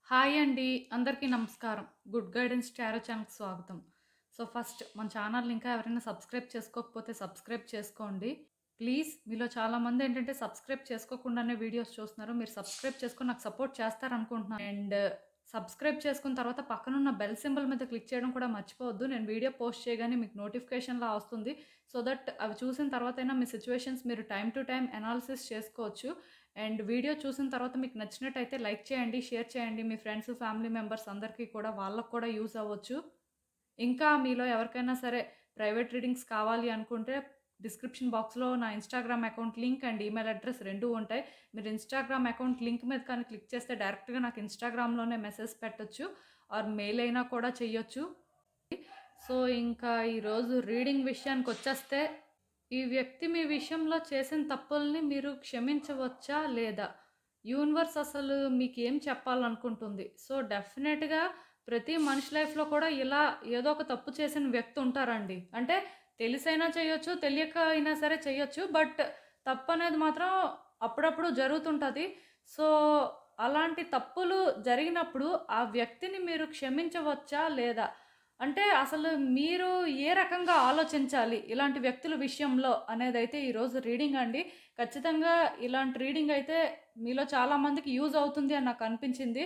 Hi అండి. అందరికీ నమస్కారం. గుడ్ గైడెన్స్ టారో ఛానల్‌కి స్వాగతం. ఫస్ట్ మన ఛానల్‌ని ఇంకా ఎవరైనా సబ్స్క్రైబ్ చేసుకోకపోతే సబ్స్క్రైబ్ చేసుకోండి. ప్లీజ్ మీలో చాలామంది ఏంటంటే సబ్స్క్రైబ్ చేసుకోకుండానే వీడియోస్ చూస్తున్నారు. మీరు సబ్స్క్రైబ్ చేసుకొని నాకు సపోర్ట్ చేస్తారనుకుంటున్నాను. సబ్స్క్రైబ్ చేసుకున్న తర్వాత పక్కనున్న బెల్ సింబల్ మీద క్లిక్ చేయడం కూడా మర్చిపోవద్దు. నేను వీడియో పోస్ట్ చేయగానే మీకు నోటిఫికేషన్‌లా వస్తుంది. సో దట్ అవి చూసిన తర్వాతైనా మీ సిట్యుయేషన్స్ మీరు టైమ్ టు టైమ్ అనాలిసిస్ చేసుకోవచ్చు. వీడియో చూసిన తర్వాత మీకు నచ్చినట్టయితే లైక్ చేయండి, షేర్ చేయండి. మీ ఫ్రెండ్స్, ఫ్యామిలీ మెంబర్స్ అందరికీ కూడా వాళ్ళకి కూడా యూజ్ అవ్వచ్చు. ఇంకా మీలో ఎవరికైనా సరే ప్రైవేట్ రీడింగ్స్ కావాలి అనుకుంటే డిస్క్రిప్షన్ బాక్స్‌లో నా Instagram account link and email address 2 ఉంటాయి. మీరు ఇన్‌స్టాగ్రామ్ అకౌంట్ లింక్ మీద కానీ క్లిక్ చేస్తే డైరెక్ట్‌గా నాకు ఇన్‌స్టాగ్రామ్‌లోనే మెసేజ్ పెట్టొచ్చు. ఆర్ మెయిల్ అయినా కూడా చెయ్యొచ్చు. ఇంకా ఈరోజు రీడింగ్ విషయానికొచ్చేస్తే, ఈ వ్యక్తి మీ విషయంలో చేసిన తప్పుల్ని మీరు క్షమించవచ్చా లేదా? యూనివర్స్ అసలు మీకేం చెప్పాలనుకుంటుంది? డెఫినెట్‌గా ప్రతి మనిషి లైఫ్‌లో కూడా ఇలా ఏదో ఒక తప్పు చేసిన వ్యక్తి ఉంటారండి. అంటే తెలిసైనా చేయొచ్చు, తెలియక అయినా సరే చేయొచ్చు. బట్ తప్పనేది మాత్రం అప్పుడప్పుడు జరుగుతుంటది. సో, అలాంటి తప్పులు జరిగినప్పుడు ఆ వ్యక్తిని మీరు క్షమించవచ్చా లేదా? అంటే అసలు మీరు ఏ రకంగా ఆలోచించాలి ఇలాంటి వ్యక్తుల విషయంలో అనేదైతే ఈరోజు రీడింగ్ అండి. ఖచ్చితంగా ఇలాంటి రీడింగ్ అయితే మీలో చాలామందికి యూజ్ అవుతుంది అని నాకు అనిపించింది.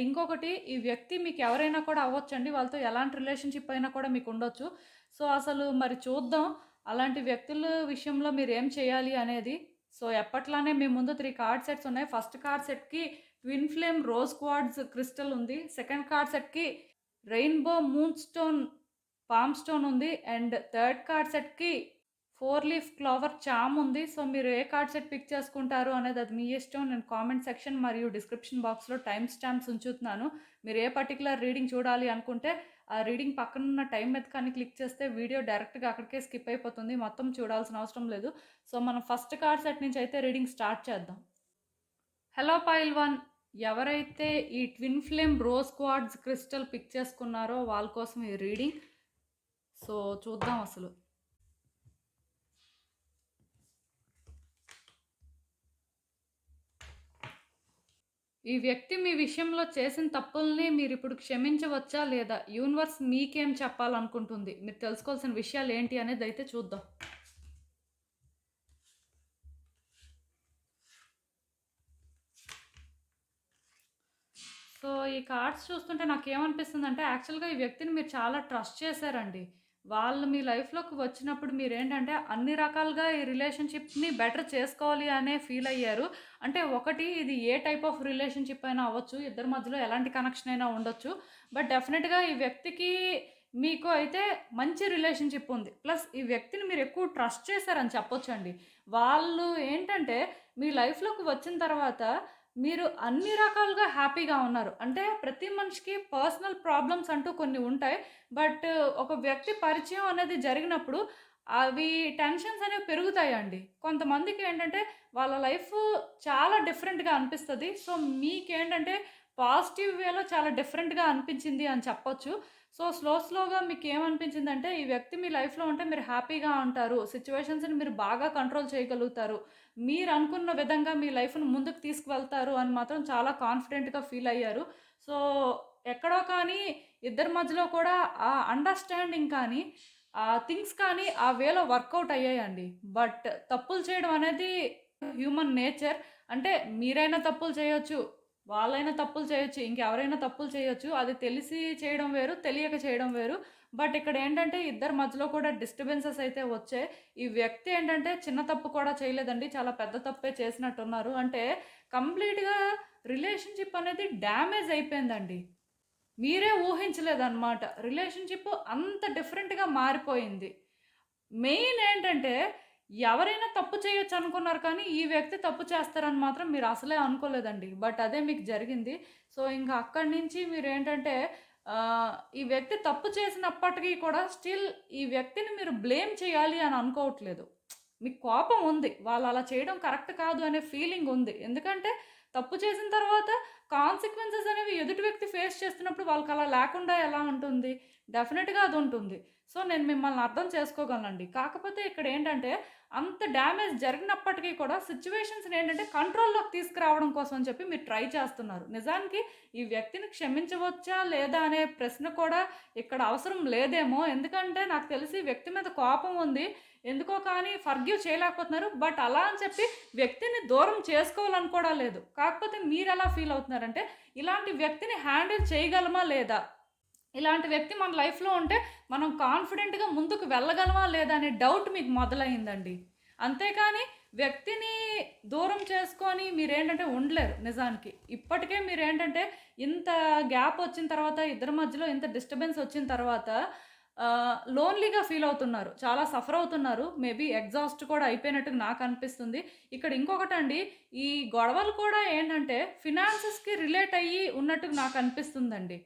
ఇంకొకటి, ఈ వ్యక్తి మీకు ఎవరైనా కూడా అవ్వచ్చండి. వాళ్ళతో ఎలాంటి రిలేషన్‌షిప్ అయినా కూడా మీకు ఉండొచ్చు. అసలు మరి చూద్దాం అలాంటి వ్యక్తుల విషయంలో మీరేం చేయాలి అనేది. ఎప్పట్లానే మీ ముందు 3 కార్డ్ సెట్స్ ఉన్నాయి. ఫస్ట్ కార్డ్ సెట్‌కి twin flame rose quartz crystal ఉంది. సెకండ్ కార్డ్ సెట్‌కి rainbow moon stone palm stone ఉంది. థర్డ్ కార్డ్ సెట్‌కి 4 లీఫ్ క్లోవర్ చామ్ ఉంది. మీరు ఏ కార్డ్ సెట్ పిక్ చేసుకుంటారు అనేది అది మీ ఇష్టం. నేను కామెంట్ సెక్షన్ మరియు డిస్క్రిప్షన్ బాక్స్‌లో టైమ్ స్టాంప్స్ ఉంచుతున్నాను. మీరు ఏ పర్టిక్యులర్ రీడింగ్ చూడాలి అనుకుంటే ఆ రీడింగ్ పక్కనున్న టైం మీద కానీ క్లిక్ చేస్తే వీడియో డైరెక్ట్‌గా అక్కడికే స్కిప్ అయిపోతుంది. మొత్తం చూడాల్సిన అవసరం లేదు. మనం ఫస్ట్ కార్డ్ సెట్ నుంచి అయితే రీడింగ్ స్టార్ట్ చేద్దాం. హలో పైల్ 1, ఎవరైతే ఈ twin flame rose quartz crystal pick చేసుకున్నారో వాళ్ళ కోసం ఈ రీడింగ్. చూద్దాం అసలు. ఈ వ్యక్తి మీ విషయంలో చేసిన తప్పుల్ని మీరిప్పుడు క్షమించవచ్చా లేదా? యూనివర్స్ మీకేం చెప్పాలనుకుంటుంది? మీరు తెలుసుకోవాల్సిన విషయాలు ఏంటి అనేది అయితే చూద్దాం. ఈ కార్డ్స్ చూస్తుంటే నాకేమనిపిస్తుందంటే, యాక్చువల్‌గా ఈ వ్యక్తిని మీరు చాలా ట్రస్ట్ చేశారండి. వాళ్ళు మీ లైఫ్‌లోకి వచ్చినప్పుడు మీరేంటంటే అన్ని రకాలుగా ఈ రిలేషన్‌షిప్‌ని బెటర్ చేసుకోవాలి అనే ఫీల్ అయ్యారు. అంటే ఒకటి, ఇది ఏ టైప్ ఆఫ్ రిలేషన్‌షిప్ అయినా అవ్వచ్చు. ఇద్దరి మధ్యలో ఎలాంటి కనెక్షన్ అయినా ఉండొచ్చు. బట్ డెఫినిట్‌గా ఈ వ్యక్తికి మీకు అయితే మంచి రిలేషన్‌షిప్ ఉంది. ప్లస్ ఈ వ్యక్తిని మీరు ఎక్కువ ట్రస్ట్ చేశారని చెప్పొచ్చండి. వాళ్ళు ఏంటంటే మీ లైఫ్‌లోకి వచ్చిన తర్వాత మీరు అన్ని రకాలుగా హ్యాపీగా ఉన్నారు. అంటే ప్రతి మనిషికి పర్సనల్ ప్రాబ్లమ్స్ అంటూ కొన్ని ఉంటాయి. బట్ ఒక వ్యక్తి పరిచయం అనేది జరిగినప్పుడు అవి టెన్షన్స్ అనేవి పెరుగుతాయండి. కొంతమందికి ఏంటంటే వాళ్ళ లైఫ్ చాలా డిఫరెంట్‌గా అనిపిస్తది. మీకేంటంటే పాజిటివ్ వేలో చాలా డిఫరెంట్‌గా అనిపించింది అని చెప్పొచ్చు. స్లోగా మీకేమనిపించిందంటే ఈ వ్యక్తి మీ లైఫ్‌లో ఉంటే మీరు హ్యాపీగా ఉంటారు. సిట్యుయేషన్స్‌ని మీరు బాగా కంట్రోల్ చేయగలుగుతారు. మీరనుకున్న విధంగా మీ లైఫ్‌ని ముందుకు తీసుకువెళ్తారు అని మాత్రం చాలా కాన్ఫిడెంట్‌గా ఫీల్ అయ్యారు. సో, ఎక్కడో కానీ ఇద్దరి మధ్యలో కూడా ఆ అండర్‌స్టాండింగ్ కానీ, ఆ థింగ్స్ కానీ ఆ వేలో వర్కౌట్ అయ్యాయండి. బట్ తప్పులు చేయడం అనేది హ్యూమన్ నేచర్. అంటే మీరైనా తప్పులు చేయొచ్చు, వాళ్ళైనా తప్పులు చేయొచ్చు, ఇంకెవరైనా తప్పులు చేయొచ్చు. అది తెలిసి చేయడం వేరు, తెలియక చేయడం వేరు. బట్ ఇక్కడేంటంటే ఇద్దరి మధ్యలో కూడా డిస్టర్బెన్సెస్ అయితే వచ్చాయి. ఈ వ్యక్తి ఏంటంటే చిన్న తప్పు కూడా చేయలేదండి. చాలా పెద్ద తప్పే చేసినట్టున్నారు. అంటే కంప్లీట్‌గా రిలేషన్‌షిప్ అనేది డ్యామేజ్ అయిపోయిందండి. మీరే ఊహించలేదనమాట. రిలేషన్‌షిప్ అంత డిఫరెంట్‌గా మారిపోయింది. మెయిన్ ఏంటంటే ఎవరైనా తప్పు చేయొచ్చనుకున్నారు కానీ, ఈ వ్యక్తి తప్పు చేస్తారని మాత్రం మీరు అసలే అనుకోలేదండి. బట్ అదే మీకు జరిగింది. ఇంక అక్కడి నుంచి మీరేంటంటే ఈ వ్యక్తి తప్పు చేసినప్పటికీ కూడా స్టిల్ ఈ వ్యక్తిని మీరు బ్లేమ్ చేయాలి అని అనుకోవట్లేదు. మీకు కోపం ఉంది. వాళ్ళు అలా చేయడం కరెక్ట్ కాదు అనే ఫీలింగ్ ఉంది. ఎందుకంటే తప్పు చేసిన తర్వాత కాన్సిక్వెన్సెస్ అనేవి ఎదుటి వ్యక్తి ఫేస్ చేస్తున్నప్పుడు వాళ్ళకలా లేకుండా ఎలా ఉంటుంది? డెఫినిట్‌గా అదుంటుంది. సో, నేను మిమ్మల్ని అర్థం చేసుకోగలనండి. కాకపోతే ఇక్కడేంటంటే, అంత డ్యామేజ్ జరిగినప్పటికీ కూడా సిట్యుయేషన్స్‌నేంటంటే కంట్రోల్‌లోకి తీసుకురావడం కోసం అని చెప్పి మీరు ట్రై చేస్తున్నారు. నిజానికి ఈ వ్యక్తిని క్షమించవచ్చా? లేదా? అనే ప్రశ్న కూడా ఇక్కడ అవసరం లేదేమో! ఎందుకంటే నాకు తెలిసి వ్యక్తి మీద కోపం ఉంది. ఎందుకో కానీ ఫర్‌గివ్ చేయలేకపోతున్నారు. బట్ అలా అని చెప్పి వ్యక్తిని దూరం చేసుకోవాలని కూడా లేదు. కాకపోతే మీరెలా ఫీల్ అవుతున్నారంటే, ఇలాంటి వ్యక్తిని హ్యాండిల్ చేయగలమా? లేదా? ఇలాంటి వ్యక్తి మన లైఫ్‌లో ఉంటే మనం కాన్ఫిడెంట్‌గా ముందుకు వెళ్ళగలమా? లేదా? అనే డౌట్ మీకు మొదలయిందండి. అంతేకాని వ్యక్తిని దూరం చేసుకొని మీరేంటంటే ఉండలేరు నిజానికి. ఇప్పటికే మీరేంటంటే ఇంత గ్యాప్ వచ్చిన తర్వాత ఇద్దరి మధ్యలో ఇంత డిస్టర్బెన్స్ వచ్చిన తర్వాత లోన్‌లీగా ఫీల్ అవుతున్నారు. చాలా సఫర్ అవుతున్నారు. మేబీ ఎగ్జాస్ట్ కూడా అయిపోయినట్టుగా నాకనిపిస్తుంది. ఇక్కడ ఇంకొకటండి, ఈ గొడవలు కూడా ఏంటంటే ఫినాన్సెస్‌కి రిలేట్ అయ్యి ఉన్నట్టుగా నాకనిపిస్తుందండి.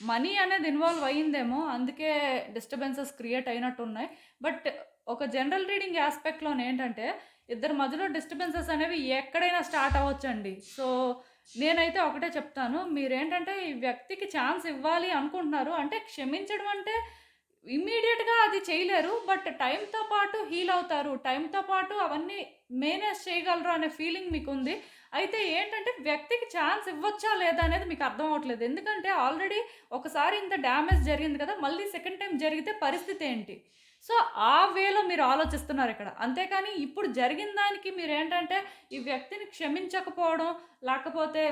మనీ అనేది ఇన్వాల్వ్ అయ్యిందేమో. అందుకే డిస్టర్బెన్సెస్ క్రియేట్ అయినట్టున్నాయి. బట్ ఒక జనరల్ రీడింగ్ యాస్పెక్ట్‌లోనేంటంటే, ఇద్దరి మధ్యలో డిస్టర్బెన్సెస్ అనేవి ఎక్కడైనా స్టార్ట్ అవ్వొచ్చండి. సో, నేనైతే ఒకటే చెప్తాను. మీరేంటంటే ఈ వ్యక్తికి ఛాన్స్ ఇవ్వాలి అనుకుంటున్నారు. అంటే క్షమించడం అంటే ఇమ్మీడియేట్‌గా అది చేయలేరు. బట్ టైమ్‌తో పాటు హీల్ అవుతారు. టైమ్‌తో పాటు అవన్నీ మేనేజ్ చేయగలరు అనే ఫీలింగ్ మీకుంది. అయితే ఏంటంటే వ్యక్తికి ఛాన్స్ ఇవ్వచ్చా? లేదా? అనేది మీకు అర్థం అవ్వట్లేదు. ఎందుకంటే ఆల్రెడీ ఒకసారి ఇంత డ్యామేజ్ జరిగింది కదా! మళ్ళీ సెకండ్ టైమ్ జరిగితే పరిస్థితి ఏంటి? సో, ఆ వేలో మీరు ఆలోచిస్తున్నారిక్కడ. అంతేకాని ఇప్పుడు జరిగిన దానికి మీరేంటంటే ఈ వ్యక్తిని క్షమించకపోవడం, లేకపోతే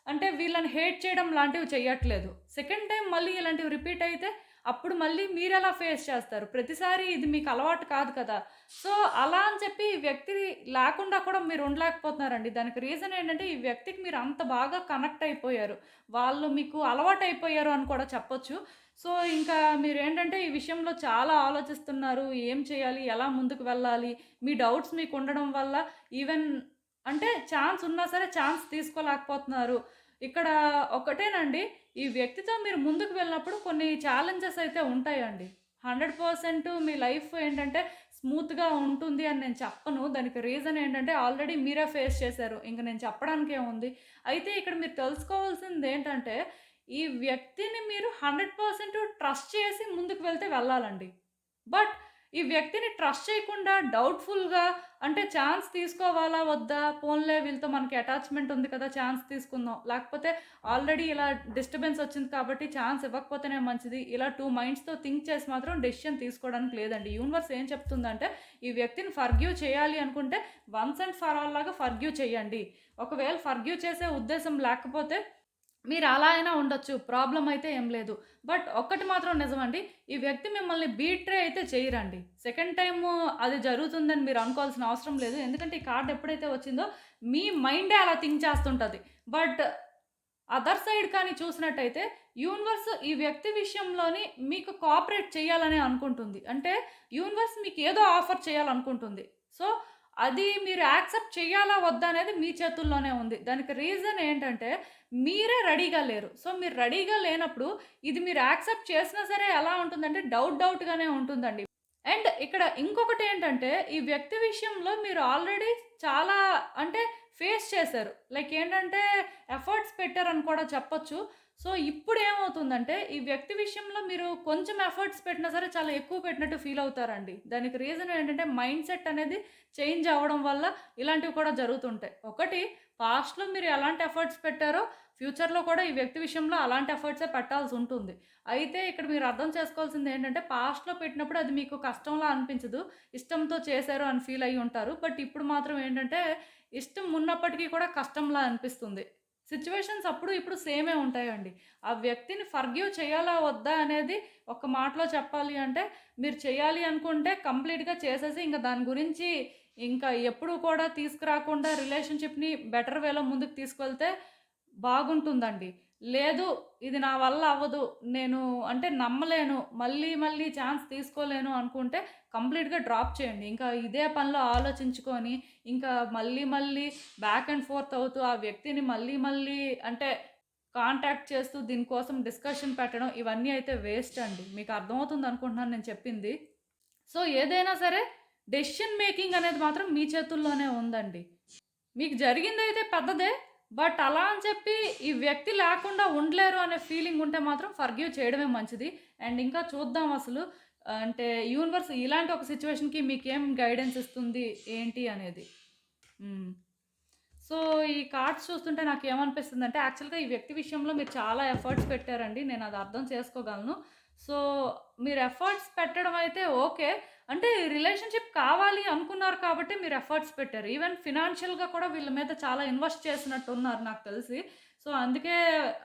అంటే వీళ్ళని హేట్ చేయడం లాంటివి చెయ్యట్లేదు. సెకండ్ టైమ్ మళ్ళీ ఇలాంటివి రిపీట్ అయితే అప్పుడు మళ్ళీ మీరెలా ఫేస్ చేస్తారు? ప్రతిసారి ఇది మీకు అలవాటు కాదు కదా! సో, అలా అని చెప్పి ఈ వ్యక్తి లేకుండా కూడా మీరు ఉండలేకపోతున్నారండి. దానికి రీజన్ ఏంటంటే, ఈ వ్యక్తికి మీరు అంత బాగా కనెక్ట్ అయిపోయారు. వాళ్ళు మీకు అలవాటయిపోయారు అని కూడా చెప్పొచ్చు. సో, ఇంకా మీరేంటంటే ఈ విషయంలో చాలా ఆలోచిస్తున్నారు. ఏం చేయాలి? ఎలా ముందుకు వెళ్ళాలి? మీ డౌట్స్ మీకుండడం వల్ల ఈవెన్ అంటే ఛాన్స్ ఉన్నా సరే ఛాన్స్ తీసుకోలేకపోతున్నారు. ఇక్కడ ఒకటేనండి, ఈ వ్యక్తితో మీరు ముందుకు వెళ్ళినప్పుడు కొన్ని ఛాలెంజెస్ అయితే ఉంటాయండి. 100% మీ లైఫ్ ఏంటంటే స్మూత్‌గా ఉంటుంది అని నేను చెప్పను. దానికి రీజన్ ఏంటంటే ఆల్రెడీ మీరే ఫేస్ చేశారు. ఇంక నేను చెప్పడానికేముంది. అయితే ఇక్కడ మీరు తెలుసుకోవాల్సిందేంటంటే, ఈ వ్యక్తిని మీరు 100% ట్రస్ట్ చేసి ముందుకు వెళ్తే వెళ్ళాలండి. బట్ ఈ వ్యక్తిని ట్రస్ట్ చేయకుండా డౌట్‌ఫుల్‌గా అంటే ఛాన్స్ తీసుకోవాలా? వద్దా? పోన్లే వీళ్ళతో మనకి అటాచ్‌మెంట్ ఉంది కదా! ఛాన్స్ తీసుకుందాం. లేకపోతే ఆల్రెడీ ఇలా డిస్టర్బెన్స్ వచ్చింది కాబట్టి ఛాన్స్ ఇవ్వకపోతేనే మంచిది. ఇలా 2 మైండ్స్‌తో థింక్ చేసి మాత్రం డెసిషన్ తీసుకోవడానికి లేదండి. యూనివర్స్ ఏం చెప్తుందంటే, ఈ వ్యక్తిని ఫర్‌గివ్ చేయాలి అనుకుంటే వన్స్ అండ్ ఫర్ ఆల్ లాగా ఫర్‌గివ్ చేయండి. ఒకవేళ ఫర్‌గివ్ చేసే ఉద్దేశం లేకపోతే మీరు అలా అయినా ఉండొచ్చు. ప్రాబ్లమ్ అయితే ఏం లేదు. బట్ ఒక్కటి మాత్రం నిజమండి. ఈ వ్యక్తి మిమ్మల్ని బీట్రే అయితే చేయరండి. సెకండ్ టైము అది జరుగుతుందని మీరు అనుకోవాల్సిన అవసరం లేదు. ఎందుకంటే ఈ కార్డ్ ఎప్పుడైతే వచ్చిందో మీ మైండే అలా థింక్ చేస్తుంటది. బట్ అదర్ సైడ్ కానీ చూసినట్టయితే యూనివర్స్ ఈ వ్యక్తి విషయంలోని మీకు కోఆపరేట్ చేయాలనే అనుకుంటుంది. అంటే యూనివర్స్ మీకు ఏదో ఆఫర్ చేయాలనుకుంటుంది. సో, అది మీరు యాక్సెప్ట్ చేయాలా? వద్దా? అనేది మీ చేతుల్లోనే ఉంది. దానికి రీజన్ ఏంటంటే మీరే రెడీగా లేరు. సో, మీరు రెడీగా లేనప్పుడు ఇది మీరు యాక్సెప్ట్ చేసినా సరే ఎలా ఉంటుందంటే డౌట్‌గానే ఉంటుందండి. అండ్ ఇక్కడ ఇంకొకటేంటంటే, ఈ వ్యక్తి విషయంలో మీరు ఆల్రెడీ చాలా అంటే ఫేస్ చేశారు. లైక్ ఏంటంటే, ఎఫర్ట్స్ పెట్టారని కూడా చెప్పొచ్చు. సో, ఇప్పుడేమవుతుందంటే, ఈ వ్యక్తి విషయంలో మీరు కొంచెం ఎఫర్ట్స్ పెట్టినా సరే చాలా ఎక్కువ పెట్టినట్టు ఫీల్ అవుతారండి. దానికి రీజన్ ఏంటంటే, మైండ్ సెట్ అనేది చేంజ్ అవ్వడం వల్ల ఇలాంటివి కూడా జరుగుతుంటాయి. ఒకటి పాస్ట్‌లో మీరు ఎలాంటి ఎఫర్ట్స్ పెట్టారో, ఫ్యూచర్‌లో కూడా ఈ వ్యక్తి విషయంలో అలాంటి ఎఫర్ట్సే పెట్టాల్సుంటుంది. అయితే ఇక్కడ మీరు అర్థం చేసుకోవాల్సిందేంటంటే, పాస్ట్‌లో పెట్టినప్పుడు అది మీకు కష్టంలా అనిపించదు. ఇష్టంతో చేశారు అని ఫీల్ అయ్యి ఉంటారు. బట్ ఇప్పుడు మాత్రం ఏంటంటే, ఇష్టం ఉన్నప్పటికీ కూడా కష్టంలా అనిపిస్తుంది. సిట్యుయేషన్స్ అప్పుడు, ఇప్పుడు సేమే ఉంటాయండి. ఆ వ్యక్తిని ఫర్‌గివ్ చేయాలా? వద్దా? అనేది ఒక్క మాటలో చెప్పాలి అంటే, మీరు చేయాలి అనుకుంటే కంప్లీట్‌గా చేసేసి ఇంక దాని గురించి ఇంకా ఎప్పుడు కూడా తీసుకురాకుండా రిలేషన్‌షిప్‌ని బెటర్ వేలో ముందుకు తీసుకెళ్తే బాగుంటుందండి. లేదు ఇది నా వల్ల అవ్వదు. నేను అంటే నమ్మలేను. మళ్ళీ ఛాన్స్ తీసుకోలేను అనుకుంటే కంప్లీట్‌గా డ్రాప్ చేయండి. ఇంకా ఇదే పనిలో ఆలోచించుకొని ఇంకా మళ్ళీ బ్యాక్ అండ్ ఫోర్త్ అవుతూ ఆ వ్యక్తిని మళ్ళీ అంటే కాంటాక్ట్ చేస్తూ దీనికోసం డిస్కషన్ పెట్టడం ఇవన్నీ అయితే వేస్ట్ అండి. మీకు అర్థమవుతుంది అనుకుంటున్నాను నేను చెప్పింది. సో, ఏదైనా సరే డెసిషన్ మేకింగ్ అనేది మాత్రం మీ చేతుల్లోనే ఉందండి. మీకు జరిగిందైతే పెద్దదే. బట్ అలా అని చెప్పి ఈ వ్యక్తి లేకుండా ఉండలేరు అనే ఫీలింగ్ ఉంటే మాత్రం ఫర్‌గివ్ చేయడమే మంచిది. అండ్ ఇంకా చూద్దాం అసలు అంటే యూనివర్స్ ఇలాంటి ఒక సిచ్యువేషన్‌కి మీకేం గైడెన్స్ ఇస్తుంది ఏంటి అనేది? హ్మ్. సో, ఈ కార్డ్స్ చూస్తుంటే నాకేమనిపిస్తుందంటే, యాక్చువల్‌గా ఈ వ్యక్తి విషయంలో మీరు చాలా ఎఫర్ట్స్ పెట్టారండి. నేనది అర్థం చేసుకోగలను. సో, మీరు ఎఫర్ట్స్ పెట్టడం అయితే ఓకే. అంటే రిలేషన్‌షిప్ కావాలి అనుకున్నారు కాబట్టి మీరు ఎఫర్ట్స్ పెట్టారు. ఈవెన్ ఫినాన్షియల్‌గా కూడా వీళ్ళ మీద చాలా ఇన్వెస్ట్ చేసినట్టున్నారు నాకు తెలిసి. సో, అందుకే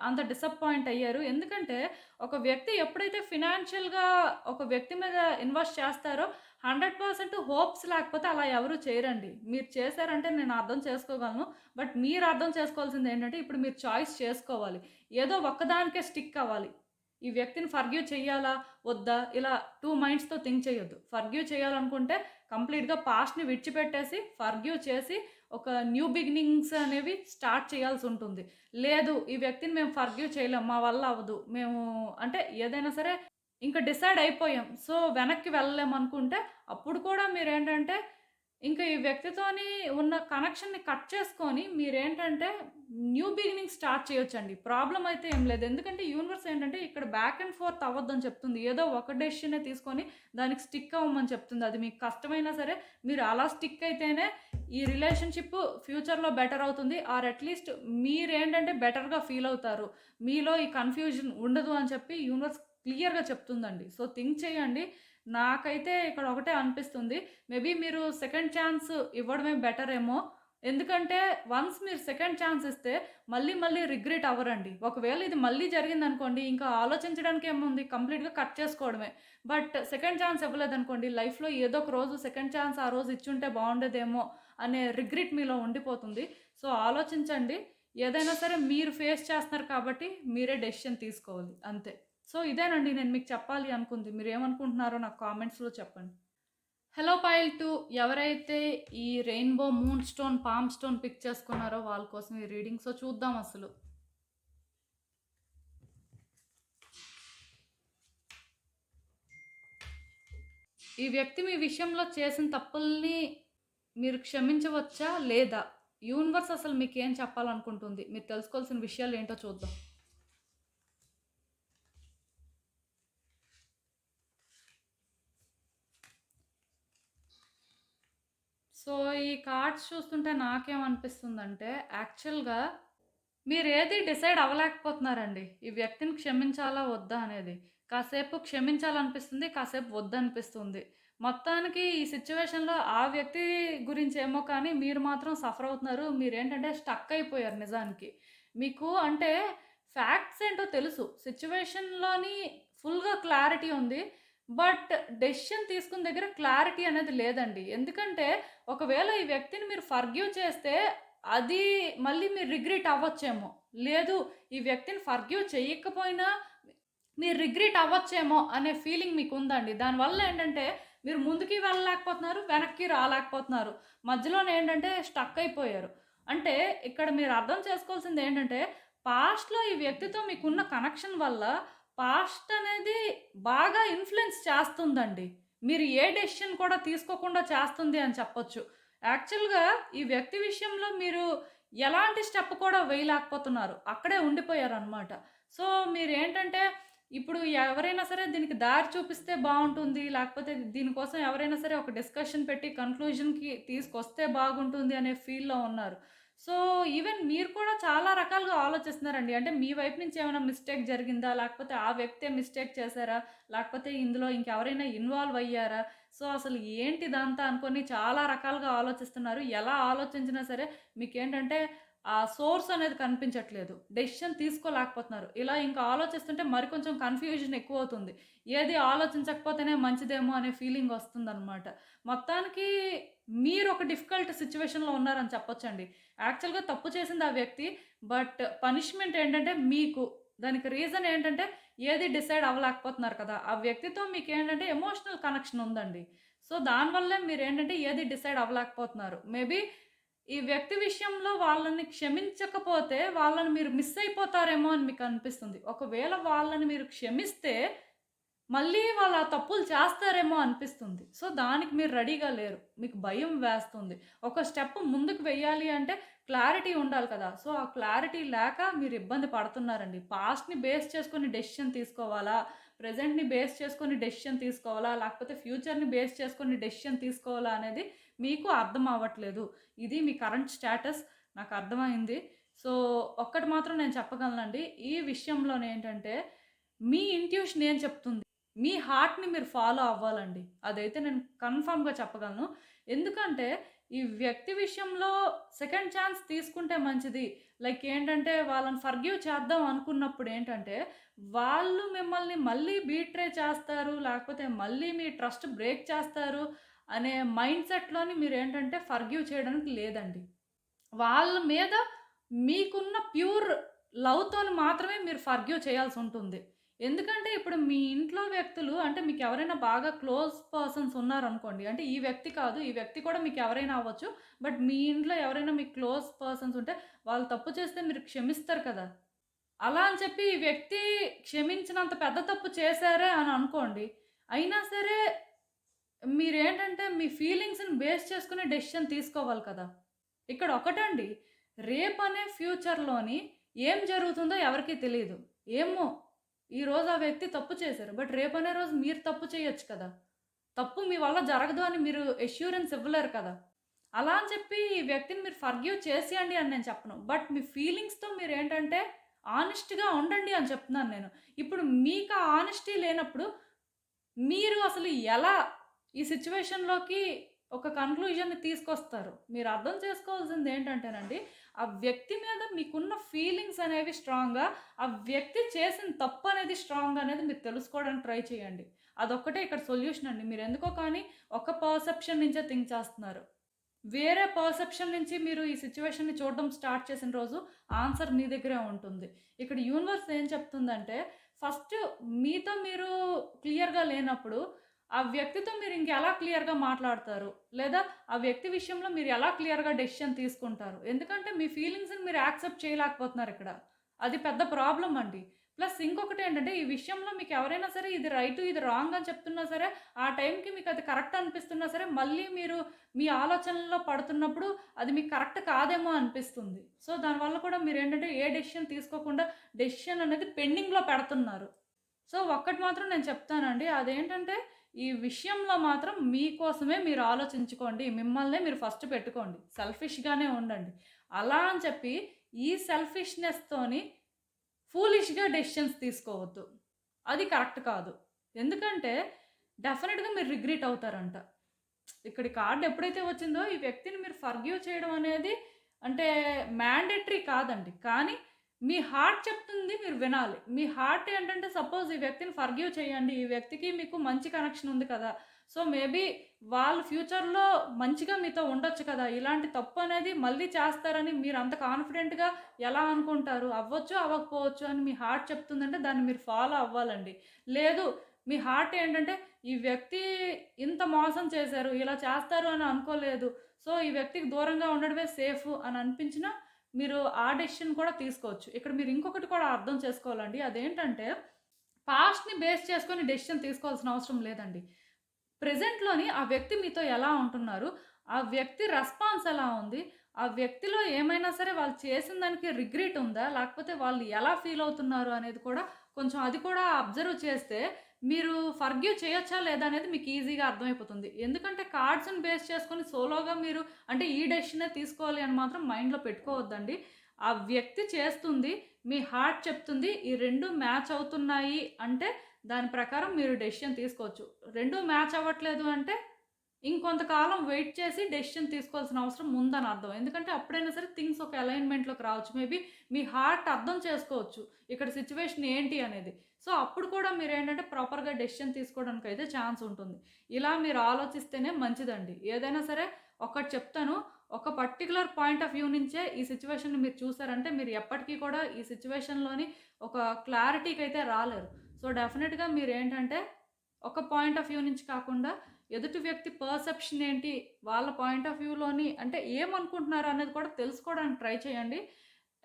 అంత డిసప్పాయింట్ అయ్యారు. ఎందుకంటే, ఒక వ్యక్తి ఎప్పుడైతే ఫినాన్షియల్‌గా ఒక వ్యక్తి మీద ఇన్వెస్ట్ చేస్తారో 100% హోప్స్ లేకపోతే అలా ఎవరు చేయరండి. మీరు చేశారంటే నేను అర్థం చేసుకోగలను. బట్ మీరు అర్థం చేసుకోవాల్సిందేంటంటే, ఇప్పుడు మీరు చాయిస్ చేసుకోవాలి. ఏదో ఒక్కదానికే స్టిక్ అవ్వాలి. ఈ వ్యక్తిని ఫర్‌గివ్ చెయ్యాలా? వద్దా? ఇలా 2 మైండ్స్‌తో థింక్ చేయొద్దు. ఫర్‌గివ్ చేయాలనుకుంటే కంప్లీట్‌గా పాస్ట్‌ని విడిచిపెట్టేసి, ఫర్‌గివ్ చేసి, ఒక న్యూ బిగినింగ్స్ అనేవి స్టార్ట్ చేయాల్సుంటుంది. లేదు ఈ వ్యక్తిని మేము ఫర్‌గివ్ చేయలేం. మా వల్ల అవ్వదు. మేము అంటే ఏదైనా సరే ఇంక డిసైడ్ అయిపోయాం. సో, వెనక్కి వెళ్ళలేమనుకుంటే అప్పుడు కూడా మీరేంటంటే ఇంక ఈ వ్యక్తితోని ఉన్న కనెక్షన్‌ని కట్ చేసుకొని మీరేంటంటే న్యూ బిగినింగ్ స్టార్ట్ చేయొచ్చండి. ప్రాబ్లమ్ అయితే ఏం లేదు. ఎందుకంటే యూనివర్స్ ఏంటంటే ఇక్కడ బ్యాక్ అండ్ ఫోర్త్ అవ్వద్దని చెప్తుంది. ఏదో ఒక డెసిషనే తీసుకొని దానికి స్టిక్ అవ్వమని చెప్తుంది. అది మీకు కష్టమైనా సరే మీరు అలా స్టిక్ అయితేనే ఈ రిలేషన్‌షిప్ ఫ్యూచర్‌లో బెటర్ అవుతుంది. ఆర్ అట్‌లీస్ట్ మీరేంటంటే బెటర్‌గా ఫీల్ అవుతారు. మీలో ఈ కన్‌ఫ్యూజన్ ఉండదు అని చెప్పి యూనివర్స్ క్లియర్‌గా చెప్తుందండి. సో, థింక్ చేయండి. నాకైతే ఇక్కడ ఒకటే అనిపిస్తుంది. మేబీ మీరు సెకండ్ ఛాన్స్ ఇవ్వడమే బెటర్ ఏమో. ఎందుకంటే వన్స్ మీరు సెకండ్ ఛాన్స్ ఇస్తే మళ్ళీ మళ్ళీ రిగ్రెట్ అవ్వరండి. ఒకవేళ ఇది మళ్ళీ జరిగిందనుకోండి ఇంకా ఆలోచించడానికి ఏముంది కంప్లీట్‌గా కట్ చేసుకోవడమే. బట్ సెకండ్ ఛాన్స్ ఇవ్వలేదనుకోండి లైఫ్‌లో ఏదో ఒక రోజు సెకండ్ ఛాన్స్ ఆ రోజు ఇచ్చుంటే బావుండేదేమో అనే రిగ్రెట్ మీలో ఉండిపోతుంది. సో, ఆలోచించండి. ఏదైనా సరే మీరు ఫేస్ చేస్తున్నారు కాబట్టి మీరే డెసిషన్ తీసుకోవాలి అంతే. సో, ఇదేనండి నేను మీకు చెప్పాలి అనుకుంది. మీరేమనుకుంటున్నారో నాకు కామెంట్స్‌లో చెప్పండి. హలో పైల్ 2 ఎవరైతే ఈ rainbow moon stone, palm stone pick చేసుకున్నారో వాళ్ళ కోసం ఈ రీడింగ్. సో, చూద్దాం అసలు. ఈ వ్యక్తి మీ విషయంలో చేసిన తప్పుల్ని మీరు క్షమించవచ్చా? లేదా? యూనివర్స్ అసలు మీకేం చెప్పాలనుకుంటుంది? మీరు తెలుసుకోవాల్సిన విషయాలేంటో చూద్దాం. సో, ఈ కార్డ్స్ చూస్తుంటే నాకేమనిపిస్తుందంటే యాక్చువల్‌గా మీరేది డిసైడ్ అవ్వలేకపోతున్నారండి. ఈ వ్యక్తిని క్షమించాలా? వద్దా? అనేది. కాసేపు క్షమించాలనిపిస్తుంది. కాసేపు వద్దనిపిస్తుంది. మొత్తానికి ఈ సిట్యుయేషన్‌లో ఆ వ్యక్తి గురించేమో కానీ మీరు మాత్రం సఫర్ అవుతున్నారు. మీరేంటంటే స్టక్ అయిపోయారు నిజానికి. మీకు అంటే ఫ్యాక్ట్స్ ఏంటో తెలుసు. సిట్యుయేషన్‌లోని ఫుల్‌గా క్లారిటీ ఉంది. బట్ డెసిషన్ తీసుకున్న దగ్గర క్లారిటీ అనేది లేదండి. ఎందుకంటే ఒకవేళ ఈ వ్యక్తిని మీరు ఫర్‌గివ్ చేస్తే అది మళ్ళీ మీరు రిగ్రెట్ అవ్వచ్చేమో. లేదు ఈ వ్యక్తిని ఫర్‌గివ్ చెయ్యకపోయినా మీరు రిగ్రెట్ అవ్వచ్చేమో అనే ఫీలింగ్ మీకుందండి. దానివల్ల ఏంటంటే మీరు ముందుకి వెళ్ళలేకపోతున్నారు, వెనక్కి రాలేకపోతున్నారు. మధ్యలోనేంటంటే స్టక్ అయిపోయారు. అంటే ఇక్కడ మీరు అర్థం చేసుకోవాల్సిందేంటంటే పాస్ట్‌లో ఈ వ్యక్తితో మీకున్న కనెక్షన్ వల్ల పాస్ట్ అనేది బాగా ఇన్‌ఫ్లూయెన్స్ చేస్తుందండి. మీరు ఏ డెసిషన్ కూడా తీసుకోకుండా చేస్తుంది అని చెప్పొచ్చు. యాక్చువల్‌గా ఈ వ్యక్తి విషయంలో మీరు ఎలాంటి స్టెప్ కూడా వేయలేకపోతున్నారు. అక్కడే ఉండిపోయారనమాట. సో, మీరేంటంటే ఇప్పుడు ఎవరైనా సరే దీనికి దారి చూపిస్తే బావుంటుంది. లేకపోతే దీనికోసం ఎవరైనా సరే ఒక డిస్కషన్ పెట్టి కన్క్లూజన్‌కి తీసుకొస్తే బాగుంటుంది అనే ఫీల్‌లో ఉన్నారు. సో, ఈవెన్ మీరు కూడా చాలా రకాలుగా ఆలోచిస్తున్నారండి. అంటే మీ వైపు నుంచి ఏమైనా మిస్టేక్ జరిగిందా? లేకపోతే ఆ వ్యక్తే మిస్టేక్ చేశారా? లేకపోతే ఇందులో ఇంకెవరైనా ఇన్వాల్వ్ అయ్యారా? సో, అసలు ఏంటి ఇదంతా అనుకోని చాలా రకాలుగా ఆలోచిస్తున్నారు. ఎలా ఆలోచించినా సరే మీకేంటంటే ఆ సోర్స్ అనేది కనిపించట్లేదు. డెసిషన్ తీసుకోలేకపోతున్నారు. ఇలా ఇంకా ఆలోచిస్తుంటే మరి కొంచెం కన్‌ఫ్యూజన్ ఎక్కువవుతుంది. ఏది ఆలోచించకపోతేనే మంచిదేమో అనే ఫీలింగ్ వస్తుందనమాట. మొత్తానికి మీరు ఒక డిఫికల్ట్ సిట్యుయేషన్‌లో ఉన్నారని చెప్పొచ్చండి. యాక్చువల్‌గా తప్పు చేసింది ఆ వ్యక్తి. బట్ పనిష్మెంట్ ఏంటంటే మీకు. దానికి రీజన్ ఏంటంటే ఏది డిసైడ్ అవ్వలేకపోతున్నారు కదా! ఆ వ్యక్తితో మీకేంటంటే ఎమోషనల్ కనెక్షన్ ఉందండి. సో, దానివల్లే మీరేంటంటే ఏది డిసైడ్ అవ్వలేకపోతున్నారు. మేబీ ఈ వ్యక్తి విషయంలో వాళ్ళని క్షమించకపోతే వాళ్ళని మీరు మిస్ అయిపోతారేమో అని మీకు అనిపిస్తుంది. ఒకవేళ వాళ్ళని మీరు క్షమిస్తే మళ్ళీ వాళ్ళు ఆ తప్పులు చేస్తారేమో అనిపిస్తుంది. సో, దానికి మీరు రెడీగా లేరు. మీకు భయం వేస్తుంది. ఒక స్టెప్ ముందుకు వెయ్యాలి అంటే క్లారిటీ ఉండాలి కదా! సో, ఆ క్లారిటీ లేక మీరు ఇబ్బంది పడుతున్నారండి. పాస్ట్‌ని బేస్ చేసుకొని డెసిషన్ తీసుకోవాలా? ప్రెజెంట్‌ని బేస్ చేసుకొని డెసిషన్ తీసుకోవాలా? లేకపోతే ఫ్యూచర్‌ని బేస్ చేసుకొని డెసిషన్ తీసుకోవాలా? అనేది మీకు అర్థం అవ్వట్లేదు. ఇది మీ కరెంట్ స్టేటస్ నాకు అర్థమైంది. సో, ఒక్కటి మాత్రం నేను చెప్పగలనండి. ఈ విషయంలోనేంటంటే మీ ఇంట్యూషన్ ఏం చెప్తుంది? మీ హార్ట్‌ని మీరు ఫాలో అవ్వాలండి. అదైతే నేను కన్ఫర్మ్‌గా చెప్పగలను. ఎందుకంటే, ఈ వ్యక్తి విషయంలో సెకండ్ ఛాన్స్ తీసుకుంటే మంచిది. లైక్ ఏంటంటే, వాళ్ళని ఫర్‌గివ్ చేద్దాం అనుకున్నప్పుడు ఏంటంటే, వాళ్ళు మిమ్మల్ని మళ్ళీ బీట్రే చేస్తారు, లేకపోతే మళ్ళీ మీ ట్రస్ట్ బ్రేక్ చేస్తారు అనే మైండ్ సెట్‌లోని మీరేంటంటే ఫర్‌గివ్ చేయడానికి లేదండి. వాళ్ళ మీద మీకున్న ప్యూర్ లవ్‌తోని మాత్రమే మీరు ఫర్‌గివ్ చేయాల్సుంటుంది. ఎందుకంటే ఇప్పుడు మీ ఇంట్లో వ్యక్తులు అంటే మీకెవరైనా బాగా క్లోజ్ పర్సన్స్ ఉన్నారనుకోండి. అంటే ఈ వ్యక్తి కాదు, ఈ వ్యక్తి కూడా మీకెవరైనా అవ్వచ్చు. బట్ మీ ఇంట్లో ఎవరైనా మీకు క్లోజ్ పర్సన్స్ ఉంటే వాళ్ళు తప్పు చేస్తే మీరు క్షమిస్తారు కదా! అలా అని చెప్పి ఈ వ్యక్తి క్షమించినంత పెద్ద తప్పు చేశారే అని అనుకోండి. అయినా సరే మీరేంటంటే మీ ఫీలింగ్స్‌ని బేస్ చేసుకొని డెసిషన్ తీసుకోవాలి కదా! ఇక్కడ ఒకటండి. రేపనే ఫ్యూచర్‌లోని ఏం జరుగుతుందో ఎవరికీ తెలీదు. ఏమో! ఈరోజు ఆ వ్యక్తి తప్పు చేశారు. బట్ రేపనే రోజు మీరు తప్పు చేయొచ్చు కదా! తప్పు మీ వల్ల జరగదు అని మీరు అష్యూరెన్స్ ఇవ్వలేరు కదా! అలా అని చెప్పి ఈ వ్యక్తిని మీరు ఫర్‌గివ్ చేసేయండి అని నేను చెప్పను. బట్ మీ ఫీలింగ్స్‌తో మీరేంటంటే హానెస్ట్‌గా ఉండండి అని చెప్తున్నాను నేను. ఇప్పుడు మీకు ఆ హానెస్టీ లేనప్పుడు మీరు అసలు ఎలా ఈ సిట్యుయేషన్‌లోకి ఒక కన్క్లూజన్‌ని తీసుకొస్తారు? మీరు అర్థం చేసుకోవాల్సింది ఏంటంటేనండి, ఆ వ్యక్తి మీద మీకున్న ఫీలింగ్స్ అనేవి స్ట్రాంగ్‌గా, ఆ వ్యక్తి చేసిన తప్పనేది స్ట్రాంగ్ అనేది మీరు తెలుసుకోవడానికి ట్రై చేయండి. అదొక్కటే ఇక్కడ సొల్యూషన్ అండి. మీరెందుకో కానీ ఒక పర్సెప్షన్ నుంచే థింక్ చేస్తున్నారు. వేరే పర్సెప్షన్ నుంచి మీరు ఈ సిట్యుయేషన్‌ని చూడడం స్టార్ట్ చేసిన రోజు ఆన్సర్ మీ దగ్గరే ఉంటుంది. ఇక్కడ యూనివర్స్ ఏం చెప్తుందంటే, ఫస్ట్ మీతో మీరు క్లియర్‌గా లేనప్పుడు, ఆ వ్యక్తితో మీరు ఇంకెలా క్లియర్‌గా మాట్లాడతారు? లేదా ఆ వ్యక్తి విషయంలో మీరు ఎలా క్లియర్‌గా డెసిషన్ తీసుకుంటారు? ఎందుకంటే మీ ఫీలింగ్స్‌ని మీరు యాక్సెప్ట్ చేయలేకపోతున్నారిక్కడ. అది పెద్ద ప్రాబ్లమ్ అండి. ప్లస్ ఇంకొకటేంటంటే, ఈ విషయంలో మీకెవరైనా సరే ఇది రైటు, ఇది రాంగ్ అని చెప్తున్నా సరే, ఆ టైంకి మీకది కరెక్ట్ అనిపిస్తున్నా సరే, మళ్ళీ మీరు మీ ఆలోచనల్లో పడుతున్నప్పుడు అది మీకు కరెక్ట్ కాదేమో అనిపిస్తుంది. సో, దానివల్ల కూడా మీరేంటంటే ఏ డెసిషన్ తీసుకోకుండా డెసిషన్ అనేది పెండింగ్‌లో పెడుతున్నారు. సో, ఒక్కటి మాత్రం నేను చెప్తానండి. అదేంటంటే ఈ విషయంలో మాత్రం మీకోసమే మీరు ఆలోచించుకోండి. మిమ్మల్నే మీరు ఫస్ట్ పెట్టుకోండి. సెల్ఫిష్‌గానే ఉండండి. అలా అని చెప్పి ఈ సెల్ఫిష్‌నెస్‌తోని ఫూలిష్‌గా డెసిషన్స్ తీసుకోవద్దు. అది కరెక్ట్ కాదు. ఎందుకంటే డెఫినిట్‌గా మీరు రిగ్రెట్ అవుతారంట. ఇక్కడ కార్డ్ ఎప్పుడైతే వచ్చిందో ఈ వ్యక్తిని మీరు ఫర్‌గివ్ చేయడం అనేది అంటే మ్యాండేటరీ కాదండి. కానీ మీ హార్ట్ చెప్తుంది మీరు వినాలి. మీ హార్ట్ ఏంటంటే సపోజ్ ఈ వ్యక్తిని ఫర్‌గివ్ చేయండి. ఈ వ్యక్తికి మీకు మంచి కనెక్షన్ ఉంది కదా! సో, మేబీ వాళ్ళు ఫ్యూచర్‌లో మంచిగా మీతో ఉండొచ్చు కదా! ఇలాంటి తప్పు అనేది మళ్ళీ చేస్తారని మీరు అంత కాన్ఫిడెంట్‌గా ఎలా అనుకుంటారు? అవ్వచ్చు, అవ్వకపోవచ్చు అని మీ హార్ట్ చెప్తుందంటే దాన్ని మీరు ఫాలో అవ్వాలండి. లేదు మీ హార్ట్ ఏంటంటే ఈ వ్యక్తి ఇంత మోసం చేశారు, ఇలా చేస్తారు అని అనుకోలేదు. సో, ఈ వ్యక్తికి దూరంగా ఉండడమే సేఫు అని అనిపించినా మీరు ఆ డెసిషన్ కూడా తీసుకోవచ్చు. ఇక్కడ మీరు ఇంకొకటి కూడా అర్థం చేసుకోవాలండి. అదేంటంటే పాస్ట్‌ని బేస్ చేసుకొని డెసిషన్ తీసుకోవాల్సిన అవసరం లేదండి. ప్రెజెంట్‌లోని ఆ వ్యక్తి మీతో ఎలా ఉంటున్నారు? ఆ వ్యక్తి రెస్పాన్స్ ఎలా ఉంది? ఆ వ్యక్తిలో ఏమైనా సరే వాళ్ళు చేసిన దానికి రిగ్రెట్ ఉందా? లేకపోతే వాళ్ళు ఎలా ఫీల్ అవుతున్నారు అనేది కూడా కొంచెం అది కూడా అబ్జర్వ్ చేస్తే మీరు ఫర్‌గివ్ చేయొచ్చా లేదా అనేది మీకు ఈజీగా అర్థమైపోతుంది. ఎందుకంటే కార్డ్స్‌ని బేస్ చేసుకొని సోలోగా మీరు అంటే ఈ డెసిషనే తీసుకోవాలి అని మాత్రం మైండ్‌లో పెట్టుకోవద్దండి. ఆ వ్యక్తి చేస్తుంది, మీ హార్ట్ చెప్తుంది ఈ 2 మ్యాచ్ అవుతున్నాయి అంటే దాని ప్రకారం మీరు డెసిషన్ తీసుకోవచ్చు. 2 మ్యాచ్ అవ్వట్లేదు అంటే, ఇంకొంతకాలం వెయిట్ చేసి డెసిషన్ తీసుకోవాల్సిన అవసరం ఉందని అర్థం. ఎందుకంటే అప్పుడైనా సరే థింగ్స్ ఒక అలైన్‌మెంట్‌లోకి రావచ్చు. మేబీ మీ హార్ట్ అర్థం చేసుకోవచ్చు. ఇక్కడ సిట్యుయేషన్ ఏంటి అనేది. సో, అప్పుడు కూడా మీరేంటంటే ప్రాపర్‌గా డెసిషన్ తీసుకోవడానికైతే ఛాన్స్ ఉంటుంది. ఇలా మీరు ఆలోచిస్తేనే మంచిదండి. ఏదైనా సరే ఒకటి చెప్తాను. ఒక పర్టిక్యులర్ పాయింట్ ఆఫ్ వ్యూ నుంచే ఈ సిట్యుయేషన్‌ని మీరు చూసారంటే మీరు ఎప్పటికి కూడా ఈ సిట్యుయేషన్‌లోని ఒక క్లారిటీకైతే రాలేరు. సో, డెఫినిట్‌గా మీరేంటంటే, ఒక పాయింట్ ఆఫ్ వ్యూ నుంచి కాకుండా, ఎదుటి వ్యక్తి పర్సెప్షన్ ఏంటి, వాళ్ళ పాయింట్ ఆఫ్ వ్యూలోని అంటే ఏమనుకుంటున్నారు అనేది కూడా తెలుసుకోవడానికి ట్రై చేయండి.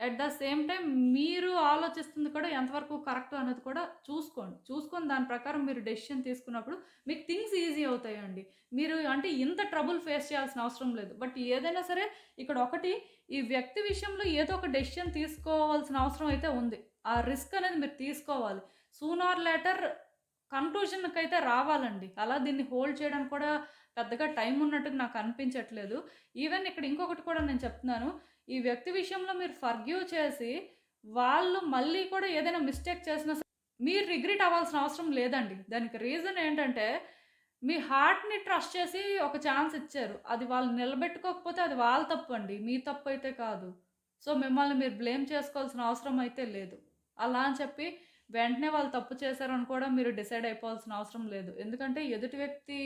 ఎట్ ద సేమ్ టైమ్ మీరు ఆలోచిస్తుంది కూడా ఎంతవరకు కరెక్ట్ అనేది కూడా చూసుకోండి. చూసుకొని దాని ప్రకారం మీరు డెసిషన్ తీసుకున్నప్పుడు మీకు థింగ్స్ ఈజీ అవుతాయండి. మీరు అంటే ఇంత ట్రబుల్ ఫేస్ చేయాల్సిన అవసరం లేదు. బట్ ఏదైనా సరే ఇక్కడ ఒకటి ఈ వ్యక్తి విషయంలో ఏదో ఒక డెసిషన్ తీసుకోవాల్సిన అవసరం అయితే ఉంది. ఆ రిస్క్ అనేది మీరు తీసుకోవాలి. సూన్ ఆర్ లేటర్ కన్క్లూజన్‌కైతే రావాలండి. అలా దీన్ని హోల్డ్ చేయడానికి కూడా పెద్దగా టైం ఉన్నట్టుగా నాకు అనిపించట్లేదు. ఈవెన్ ఇక్కడ ఇంకొకటి కూడా నేను చెప్తున్నాను. ఈ వ్యక్తి విషయంలో మీరు ఫర్‌గివ్ చేసి, వాళ్ళు మళ్ళీ కూడా ఏదైనా మిస్టేక్ చేసినా మీరు రిగ్రెట్ అవ్వాల్సిన అవసరం లేదండి. దానికి రీజన్ ఏంటంటే, మీ హార్ట్‌ని ట్రస్ట్ చేసి ఒక ఛాన్స్ ఇచ్చారు. అది వాళ్ళు నిలబెట్టుకోకపోతే అది వాళ్ళ తప్పండి. మీ తప్పైతే కాదు. సో, మిమ్మల్ని మీరు బ్లేమ్ చేసుకోవాల్సిన అవసరం అయితే లేదు. అలా అని చెప్పి వెంటనే వాళ్ళు తప్పు చేశారని కూడా మీరు డిసైడ్ అయిపోవాల్సిన అవసరం లేదు. ఎందుకంటే ఎదుటి వ్యక్తి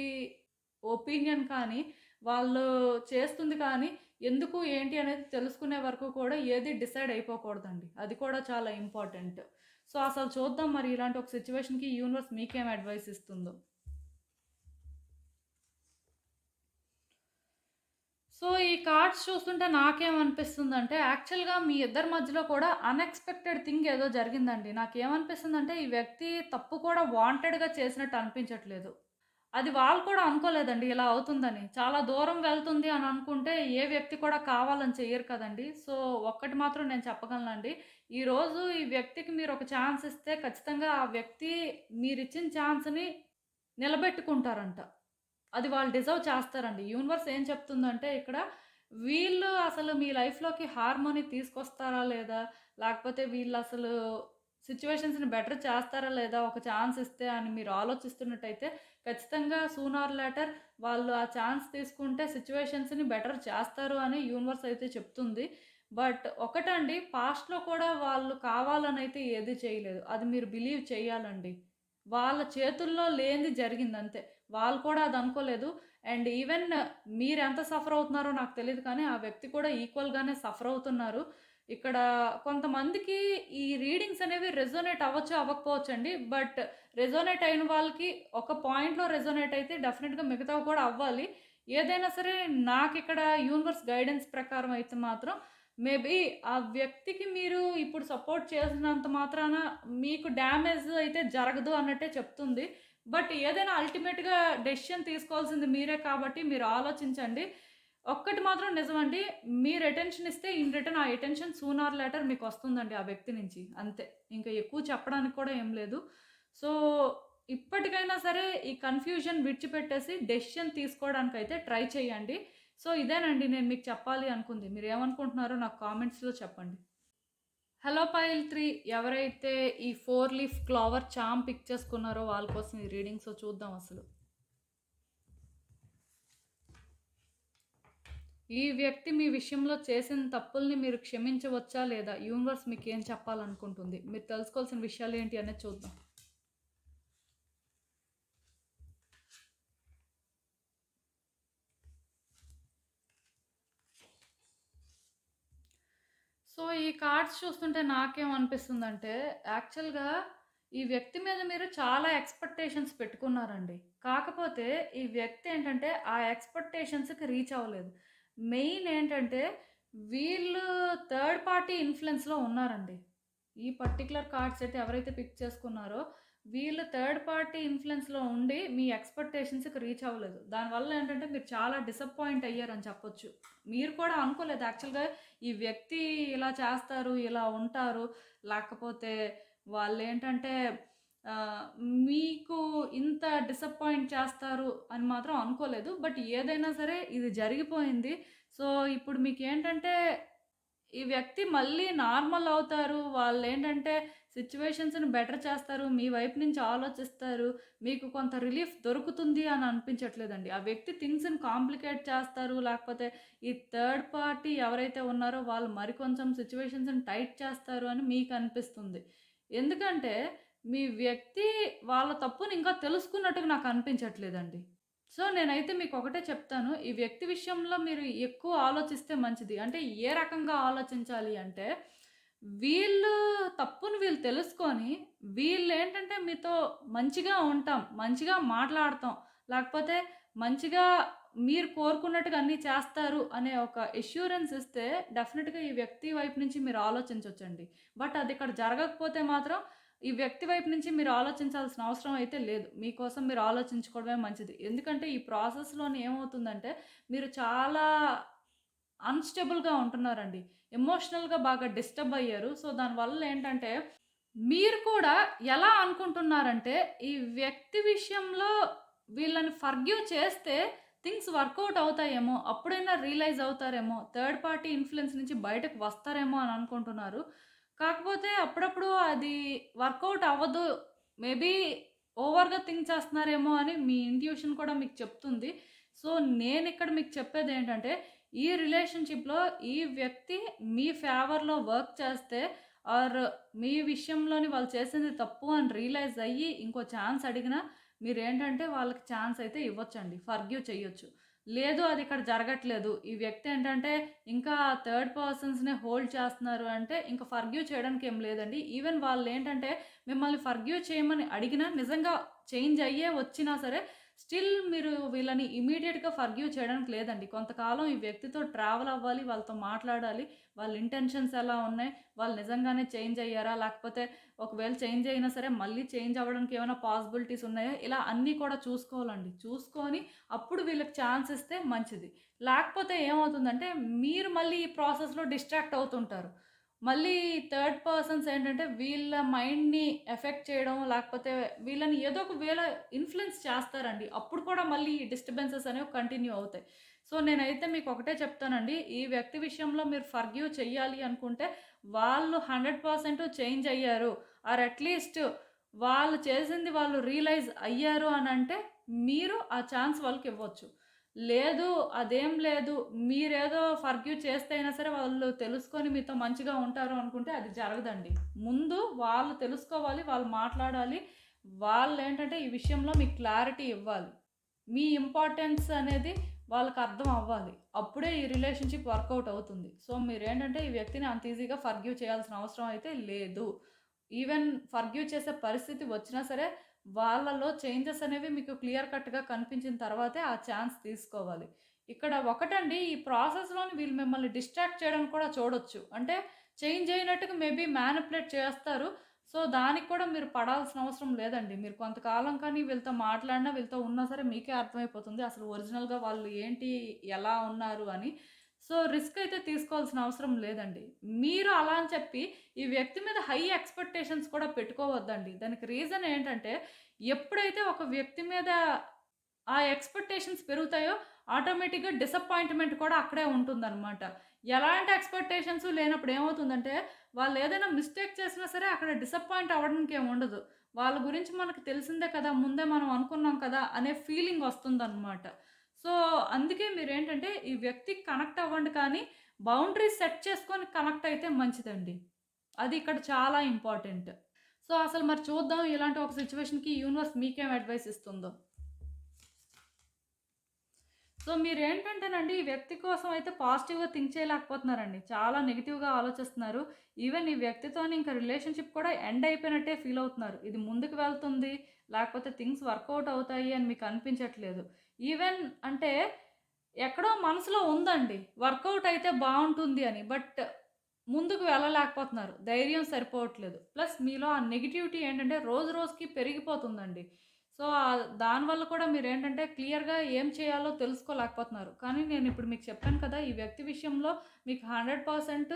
ఒపీనియన్ కానీ, వాళ్ళు చేస్తుంది కానీ, ఎందుకు ఏంటి అనేది తెలుసుకునే వరకు కూడా ఏది డిసైడ్ అయిపోకూడదండి. అది కూడా చాలా ఇంపార్టెంట్. సో, అసలు చూద్దాం మరి ఇలాంటి ఒక సిట్యుయేషన్‌కి యూనివర్స్ మీకేం అడ్వైస్ ఇస్తుందో. సో, ఈ కార్డ్స్ చూస్తుంటే నాకేమనిపిస్తుందంటే, యాక్చువల్‌గా మీ ఇద్దరి మధ్యలో కూడా అన్‌ఎక్స్‌పెక్టెడ్ థింగ్ ఏదో జరిగిందండి. నాకేమనిపిస్తుందంటే, ఈ వ్యక్తి తప్పు కూడా వాంటెడ్‌గా చేసినట్టు అనిపించట్లేదు. అది వాళ్ళు కూడా అనుకోలేదండి ఇలా అవుతుందని. చాలా దూరం వెళ్తుంది అని అనుకుంటే, ఏ వ్యక్తి కూడా కావాలని చెయ్యరు కదండీ! సో, ఒక్కటి మాత్రం నేను చెప్పగలనండి. ఈరోజు ఈ వ్యక్తికి మీరొక ఛాన్స్ ఇస్తే, ఖచ్చితంగా ఆ వ్యక్తి మీరిచ్చిన ఛాన్స్‌ని నిలబెట్టుకుంటారంట. అది వాళ్ళు డిజర్వ్ చేస్తారండి. యూనివర్స్ ఏం చెప్తుందంటే ఇక్కడ, వీళ్ళు అసలు మీ లైఫ్‌లోకి హార్మోని తీసుకొస్తారా లేదా? లేకపోతే వీళ్ళసలు సిట్యుయేషన్స్‌ని బెటర్ చేస్తారా లేదా? ఒక ఛాన్స్ ఇస్తే అని మీరు ఆలోచిస్తున్నట్టయితే, ఖచ్చితంగా సూన్ ఆర్ లేటర్ వాళ్ళు ఆ ఛాన్స్ తీసుకుంటే సిట్యుయేషన్స్‌ని బెటర్ చేస్తారు అని యూనివర్స్ అయితే చెప్తుంది. బట్ ఒకటండి, పాస్ట్‌లో కూడా వాళ్ళు కావాలనైతే ఏది చేయలేదు. అది మీరు బిలీవ్ చేయాలండి. వాళ్ళ చేతుల్లో లేనిది జరిగిందంతే. వాళ్ళు కూడా అది అనుకోలేదు. అండ్ ఈవెన్ మీరెంత సఫర్ అవుతున్నారో నాకు తెలీదు కానీ, ఆ వ్యక్తి కూడా ఈక్వల్‌గానే సఫర్ అవుతున్నారు. ఇక్కడ కొంతమందికి ఈ రీడింగ్స్ అనేవి రెజొనేట్ అవ్వచ్చు, అవ్వకపోవచ్చండి. బట్ రెజొనేట్ అయిన వాళ్ళకి ఒక పాయింట్‌లో రెజొనేట్ అయితే డెఫినిట్‌గా మిగతావి కూడా అవ్వాలి. ఏదైనా సరే నాకిక్కడ యూనివర్స్ గైడెన్స్ ప్రకారం అయితే మాత్రం మేబీ ఆ వ్యక్తికి మీరు ఇప్పుడు సపోర్ట్ చేసినంత మాత్రాన మీకు డ్యామేజ్ అయితే జరగదు అన్నట్టే చెప్తుంది. బట్ ఏదైనా అల్టిమేట్‌గా డెసిషన్ తీసుకోవాల్సింది మీరే కాబట్టి మీరు ఆలోచించండి. ఒక్కటి మాత్రం నిజమండి. మీరు అటెన్షన్ ఇస్తే ఇన్ రిటర్న్ ఆ అటెన్షన్ సూన్ ఆర్ లేటర్ మీకొస్తుందండి ఆ వ్యక్తి నుంచి. అంతే. ఇంకా ఎక్కువ చెప్పడానికి కూడా ఏం లేదు. సో, ఇప్పటికైనా సరే ఈ కన్‌ఫ్యూజన్ విడిచిపెట్టేసి డెసిషన్ తీసుకోవడానికైతే ట్రై చేయండి. సో, ఇదేనండి నేను మీకు చెప్పాలి అనుకుంది. మీరేమనుకుంటున్నారో నాకు కామెంట్స్‌లో చెప్పండి. హలో పైల్ 3 ఎవరైతే ఈ 4 లీఫ్ క్లావర్ చార్మ్ పిక్ చేసుకున్నారో వాళ్ళ కోసం ఈ రీడింగ్. సో, చూద్దాం అసలు. ఈ వ్యక్తి మీ విషయంలో చేసిన తప్పుల్ని మీరు క్షమించవచ్చా లేదా? యూనివర్స్ మీకేం చెప్పాలనుకుంటుంది? మీరు తెలుసుకోవాల్సిన విషయాలు ఏంటి అనేది చూద్దాం. సో, ఈ కార్డ్స్ చూస్తుంటే నాకేమనిపిస్తుందంటే, యాక్చువల్‌గా ఈ వ్యక్తి మీద మీరు చాలా ఎక్స్‌పెక్టేషన్స్ పెట్టుకున్నారండి. కాకపోతే ఈ వ్యక్తి ఏంటంటే, ఆ ఎక్స్‌పెక్టేషన్స్‌కి రీచ్ అవ్వలేదు. మెయిన్ ఏంటంటే, వీళ్ళు థర్డ్ పార్టీ ఇన్‌ఫ్లూయెన్స్‌లో ఉన్నారండి. ఈ పర్టిక్యులర్ కార్డ్ సెట్ ఎవరైతే పిక్ చేసుకున్నారో, వీళ్ళు థర్డ్ పార్టీ ఇన్‌ఫ్లూయెన్స్‌లో ఉండి మీ ఎక్స్‌పెక్టేషన్స్‌కి రీచ్ అవ్వలేదు. దానివల్ల ఏంటంటే, మీరు చాలా డిసప్పాయింట్ అయ్యారని చెప్పొచ్చు. మీరు కూడా అనుకోలేదు యాక్చువల్‌గా ఈ వ్యక్తి ఇలా చేస్తారు, ఇలా ఉంటారు. లేకపోతే వాళ్ళేంటంటే ఆహ్, మీకు ఇంత డిసప్పాయింట్ చేస్తారు అని మాత్రం అనుకోలేదు. బట్ ఏదైనా సరే ఇది జరిగిపోయింది. సో, ఇప్పుడు మీకేంటంటే ఈ వ్యక్తి మళ్ళీ నార్మల్ అవుతారు. వాళ్ళేంటంటే సిట్యుయేషన్స్‌ని బెటర్ చేస్తారు. మీ వైపు నుంచి ఆలోచిస్తారు. మీకు కొంత రిలీఫ్ దొరుకుతుంది అని అనిపించట్లేదండి. ఆ వ్యక్తి థింగ్స్‌ని కాంప్లికేట్ చేస్తారు. లేకపోతే ఈ థర్డ్ పార్టీ ఎవరైతే ఉన్నారో వాళ్ళు మరికొంచెం సిట్యుయేషన్స్‌ని టైట్ చేస్తారు అని మీకు అనిపిస్తుంది. ఎందుకంటే మీ వ్యక్తి వాళ్ళ తప్పుని ఇంకా తెలుసుకున్నట్టుగా నాకు అనిపించట్లేదండి. సో, నేనైతే మీకొకటే చెప్తాను. ఈ వ్యక్తి విషయంలో మీరు ఎక్కువ ఆలోచిస్తే మంచిది. అంటే ఏ రకంగా ఆలోచించాలి అంటే, వీళ్ళు తప్పుని వీళ్ళు తెలుసుకొని, వీళ్ళేంటంటే మీతో మంచిగా ఉంటాం, మంచిగా మాట్లాడతాం, లేకపోతే మంచిగా మీరు కోరుకున్నట్టుగా అన్నీ చేస్తారు అనే ఒక అష్యూరెన్స్ ఇస్తే డెఫినిట్‌గా ఈ వ్యక్తి వైపు నుంచి మీరు ఆలోచించొచ్చండి. బట్ అది ఇక్కడ జరగకపోతే మాత్రం ఈ వ్యక్తి వైపు నుంచి మీరు ఆలోచించాల్సిన అవసరం అయితే లేదు. మీకోసం మీరు ఆలోచించుకోవడమే మంచిది. ఎందుకంటే ఈ ప్రాసెస్‌లోని ఏమవుతుందంటే మీరు చాలా అన్‌స్టేబుల్‌గా ఉంటున్నారండి. ఎమోషనల్‌గా బాగా డిస్టర్బ్ అయ్యారు. సో, దానివల్ల ఏంటంటే మీరు కూడా ఎలా అనుకుంటున్నారంటే, ఈ వ్యక్తి విషయంలో వీళ్ళని ఫర్‌గివ్ చేస్తే థింగ్స్ వర్కౌట్ అవుతాయేమో, అప్పుడైనా రియలైజ్ అవుతారేమో, థర్డ్ పార్టీ ఇన్‌ఫ్లూయెన్స్ నుంచి బయటకు వస్తారేమో అని అనుకుంటున్నారు. కాకపోతే అప్పుడప్పుడు అది వర్కౌట్ అవ్వదు. మేబీ ఓవర్‌గా థింక్ చేస్తున్నారేమో అని మీ ఇంట్యూషన్ కూడా మీకు చెప్తుంది. సో, నేనిక్కడ మీకు చెప్పేదేంటంటే, ఈ రిలేషన్‌షిప్‌లో ఈ వ్యక్తి మీ ఫేవర్‌లో వర్క్ చేస్తే ఆర్ మీ విషయంలోని వాళ్ళు చేసింది తప్పు అని రియలైజ్ అయ్యి ఇంకో ఛాన్స్ అడిగినా మీరేంటంటే వాళ్ళకి ఛాన్స్ అయితే ఇవ్వొచ్చండి. ఫర్‌గివ్ చెయ్యొచ్చు. లేదు అది ఇక్కడ జరగట్లేదు. ఈ వ్యక్తి ఏంటంటే ఇంకా థర్డ్ పర్సన్స్‌నే హోల్డ్ చేస్తున్నారు అంటే ఇంక ఫర్‌గివ్ చేయడానికి ఏం లేదండి. ఈవెన్ వాళ్ళేంటంటే మిమ్మల్ని ఫర్‌గివ్ చేయమని అడిగినా నిజంగా చేంజ్ అయ్యే వచ్చినా సరే స్టిల్ మీరు వీళ్ళని ఇమ్మీడియేట్‌గా ఫర్‌గివ్ చేయడానికి లేదండి. కొంతకాలం ఈ వ్యక్తితో ట్రావెల్ అవ్వాలి. వాళ్ళతో మాట్లాడాలి. వాళ్ళ ఇంటెన్షన్స్ ఎలా ఉన్నాయి? వాళ్ళు నిజంగానే చేంజ్ అయ్యారా? లేకపోతే ఒకవేళ చేంజ్ అయినా సరే మళ్ళీ చేంజ్ అవ్వడానికి ఏమైనా పాసిబిలిటీస్ ఉన్నాయా? ఇలా అన్నీ కూడా చూసుకోవాలండి. చూసుకొని అప్పుడు వీళ్ళకి ఛాన్స్ ఇస్తే మంచిది. లేకపోతే ఏమవుతుందంటే మీరు మళ్ళీ ఈ ప్రాసెస్‌లో డిస్ట్రాక్ట్ అవుతుంటారు. మళ్ళీ థర్డ్ పర్సన్స్ ఏంటంటే వీళ్ళ మైండ్‌ని ఎఫెక్ట్ చేయడం, లేకపోతే వీళ్ళని ఏదో ఒక వేళ ఇన్‌ఫ్లూయెన్స్ చేస్తారండి. అప్పుడు కూడా మళ్ళీ ఈ డిస్టర్బెన్సెస్ అనేవి కంటిన్యూ అవుతాయి. సో, నేనైతే మీకు ఒకటే చెప్తానండి. ఈ వ్యక్తి విషయంలో మీరు ఫర్‌గివ్ చెయ్యాలి అనుకుంటే వాళ్ళు 100% చేంజ్ అయ్యారు. ఆర్ అట్‌లీస్ట్ వాళ్ళు చేసింది వాళ్ళు రియలైజ్ అయ్యారు అనంటే మీరు ఆ ఛాన్స్ వాళ్ళకివ్వచ్చు. లేదు. అదేం లేదు. మీరేదో ఫర్‌గివ్ చేస్తే అయినా సరే వాళ్ళు తెలుసుకొని మీతో మంచిగా ఉంటారు అనుకుంటే అది జరగదండి. ముందు వాళ్ళు తెలుసుకోవాలి. వాళ్ళు మాట్లాడాలి. వాళ్ళేంటంటే ఈ విషయంలో మీకు క్లారిటీ ఇవ్వాలి. మీ ఇంపార్టెన్స్ అనేది వాళ్ళకి అర్థం అవ్వాలి. అప్పుడే ఈ రిలేషన్‌షిప్ వర్కౌట్ అవుతుంది. సో, మీరేంటంటే ఈ వ్యక్తిని అంత ఈజీగా ఫర్‌గివ్ చేయాల్సిన అవసరం అయితే లేదు. ఈవెన్ ఫర్‌గివ్ చేసే పరిస్థితి వచ్చినా సరే వాళ్ళలో చేంజెస్ అనేవి మీకు క్లియర్ కట్‌గా కనిపించిన తర్వాతే ఆ ఛాన్స్ తీసుకోవాలి. ఇక్కడ ఒకటండి ఈ ప్రాసెస్‌లోని వీళ్ళు మిమ్మల్ని డిస్ట్రాక్ట్ చేయడానికి కూడా చూడొచ్చు. అంటే చేంజ్ అయినట్టుగా మేబీ మ్యానిపులేట్ చేస్తారు. సో, దానికి కూడా మీరు పడాల్సిన అవసరం లేదండి. మీరు కొంతకాలం కానీ వీళ్ళతో మాట్లాడినా, వీళ్ళతో ఉన్నా సరే మీకే అర్థమైపోతుంది. అసలు ఒరిజినల్‌గా వాళ్ళు ఏంటి, ఎలా ఉన్నారు అని. సో, రిస్క్ అయితే తీసుకోవాల్సిన అవసరం లేదండి. మీరు అలా అని చెప్పి ఈ వ్యక్తి మీద హై ఎక్స్‌పెక్టేషన్స్ కూడా పెట్టుకోవద్దండి. దానికి రీజన్ ఏంటంటే, ఎప్పుడైతే ఒక వ్యక్తి మీద ఆ ఎక్స్‌పెక్టేషన్స్ పెరుగుతాయో ఆటోమేటిక్‌గా డిసప్పాయింట్‌మెంట్ కూడా అక్కడే ఉంటుందనమాట. ఎలాంటి ఎక్స్‌పెక్టేషన్స్ లేనప్పుడు ఏమవుతుందంటే, వాళ్ళేదైనా మిస్టేక్ చేసినా సరే అక్కడ డిసప్పాయింట్ అవ్వడానికేం ఉండదు. వాళ్ళ గురించి మనకు తెలిసిందే కదా! ముందే మనం అనుకున్నాం కదా! అనే ఫీలింగ్ వస్తుందనమాట. సో, అందుకే మీరేంటంటే ఈ వ్యక్తికి కనెక్ట్ అవ్వండి కానీ, బౌండరీస్ సెట్ చేసుకొని కనెక్ట్ అయితే మంచిదండి. అది ఇక్కడ చాలా ఇంపార్టెంట్. సో, అసలు మరి చూద్దాం ఇలాంటి ఒక సిట్యుయేషన్‌కి యూనివర్స్ మీకేం అడ్వైస్ ఇస్తుందో. సో, మీరేంటంటేనండి ఈ వ్యక్తి కోసం అయితే పాజిటివ్‌గా థింక్ చేయలేకపోతున్నారండి. చాలా నెగెటివ్‌గా ఆలోచిస్తున్నారు. ఈవెన్ ఈ వ్యక్తితోని ఇంక రిలేషన్‌షిప్ కూడా ఎండ్ అయిపోయినట్టే ఫీల్ అవుతున్నారు. ఇది ముందుకు వెళ్తుంది, లేకపోతే థింగ్స్ వర్కౌట్ అవుతాయి అని మీకు అనిపించట్లేదు. ఈవెన్ అంటే ఎక్కడో మనసులో ఉందండి. వర్కౌట్ అయితే బావుంటుంది అని. బట్ ముందుకు వెళ్ళలేకపోతున్నారు. ధైర్యం సరిపోవట్లేదు. ప్లస్ మీలో ఆ నెగటివిటీ ఏంటంటే రోజు రోజుకి పెరిగిపోతుందండి. సో, దానివల్ల కూడా మీరేంటంటే క్లియర్‌గా ఏం చేయాలో తెలుసుకోలేకపోతున్నారు. కానీ నేనిప్పుడు మీకు చెప్పాను కదా! ఈ వ్యక్తి విషయంలో మీకు 100%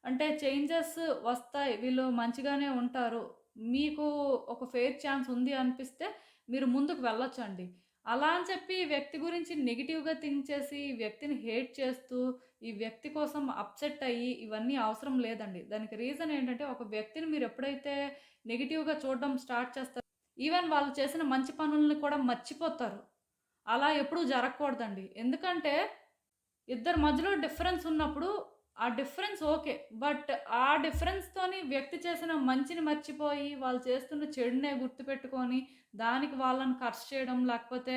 అంటే చేంజెస్ వస్తాయి. వీళ్ళు మంచిగానే ఉంటారు. మీకు ఒక ఫెయిర్ ఛాన్స్ ఉంది అనిపిస్తే మీరు ముందుకు వెళ్ళొచ్చండి. అలా అని చెప్పి ఈ వ్యక్తి గురించి నెగెటివ్‌గా థింక్ చేసి, ఈ వ్యక్తిని హేట్ చేస్తూ, ఈ వ్యక్తి కోసం అప్‌సెట్ అయ్యి ఇవన్నీ అవసరం లేదండి. దానికి రీజన్ ఏంటంటే ఒక వ్యక్తిని మీరెప్పుడైతే నెగెటివ్‌గా చూడడం స్టార్ట్ చేస్తారో ఈవెన్ వాళ్ళు చేసిన మంచి పనుల్ని కూడా మర్చిపోతారు. అలా ఎప్పుడూ జరగకూడదండి. ఎందుకంటే ఇద్దరి మధ్యలో డిఫరెన్స్ ఉన్నప్పుడు ఆ డిఫరెన్స్ ఓకే. బట్ ఆ డిఫరెన్స్‌తోని వ్యక్తి చేసిన మంచిని మర్చిపోయి, వాళ్ళు చేస్తున్న చెడునే గుర్తుపెట్టుకొని, దానికి వాళ్ళని కర్స్ చేయడం, లేకపోతే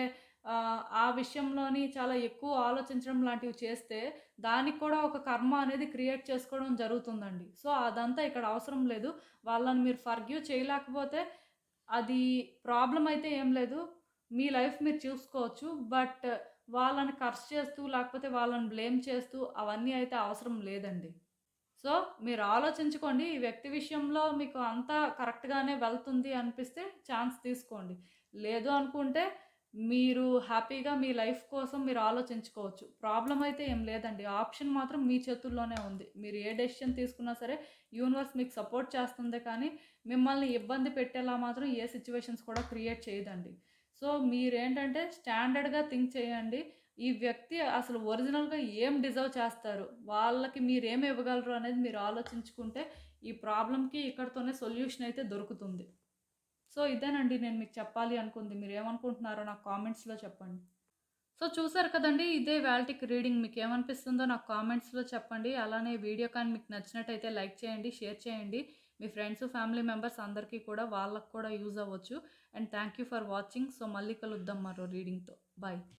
ఆ విషయంలోని చాలా ఎక్కువ ఆలోచించడం లాంటివి చేస్తే, దానికి కూడా ఒక కర్మ అనేది క్రియేట్ చేసుకోవడం జరుగుతుందండి. సో, అదంతా ఇక్కడ అవసరం లేదు. వాళ్ళని మీరు ఫర్‌గివ్ చేయలేకపోతే అది ప్రాబ్లమ్ అయితే ఏం లేదు. మీ లైఫ్ మీరు చూసుకోవచ్చు. బట్ వాళ్ళని కర్స్ చేస్తూ, లేకపోతే వాళ్ళని బ్లేమ్ చేస్తూ అవన్నీ అయితే అవసరం లేదండి. సో, మీరు ఆలోచించుకోండి. ఈ వ్యక్తి విషయంలో మీకు అంతా కరెక్ట్‌గానే వెళ్తుంది అనిపిస్తే ఛాన్స్ తీసుకోండి. లేదు అనుకుంటే మీరు హ్యాపీగా మీ లైఫ్ కోసం మీరు ఆలోచించుకోవచ్చు. ప్రాబ్లమ్ అయితే ఏం లేదండి. ఆప్షన్ మాత్రం మీ చేతుల్లోనే ఉంది. మీరు ఏ డెసిషన్ తీసుకున్నా సరే యూనివర్స్ మీకు సపోర్ట్ చేస్తుందే కానీ మిమ్మల్ని ఇబ్బంది పెట్టేలా మాత్రం ఏ సిట్యుయేషన్స్ కూడా క్రియేట్ చేయదండి. సో, మీరేంటంటే స్టాండర్డ్‌గా థింక్ చేయండి. ఈ వ్యక్తి అసలు ఒరిజినల్‌గా ఏం డిజర్వ్ చేస్తారు? వాళ్ళకి మీరేం ఇవ్వగలరు అనేది మీరు ఆలోచించుకుంటే, ఈ ప్రాబ్లమ్‌కి ఇక్కడితోనే సొల్యూషన్ అయితే దొరుకుతుంది. సో, ఇదేనండి నేను మీకు చెప్పాలి అనుకుంది. మీరేమనుకుంటున్నారో నాకు కామెంట్స్‌లో చెప్పండి. సో, చూసారు కదండీ! ఇదే ఇవాల్టికి రీడింగ్. మీకేమనిపిస్తుందో నాకు కామెంట్స్‌లో చెప్పండి. అలానే వీడియో కానీ మీకు నచ్చినట్టయితే లైక్ చేయండి, షేర్ చేయండి. మీ ఫ్రెండ్స్, ఫ్యామిలీ మెంబర్స్ అందరికీ కూడా వాళ్ళకి కూడా యూజ్ అవ్వచ్చు. And thank you for watching. So, మళ్ళీ కలుద్దాం మరో రీడింగ్‌తో. బాయ్.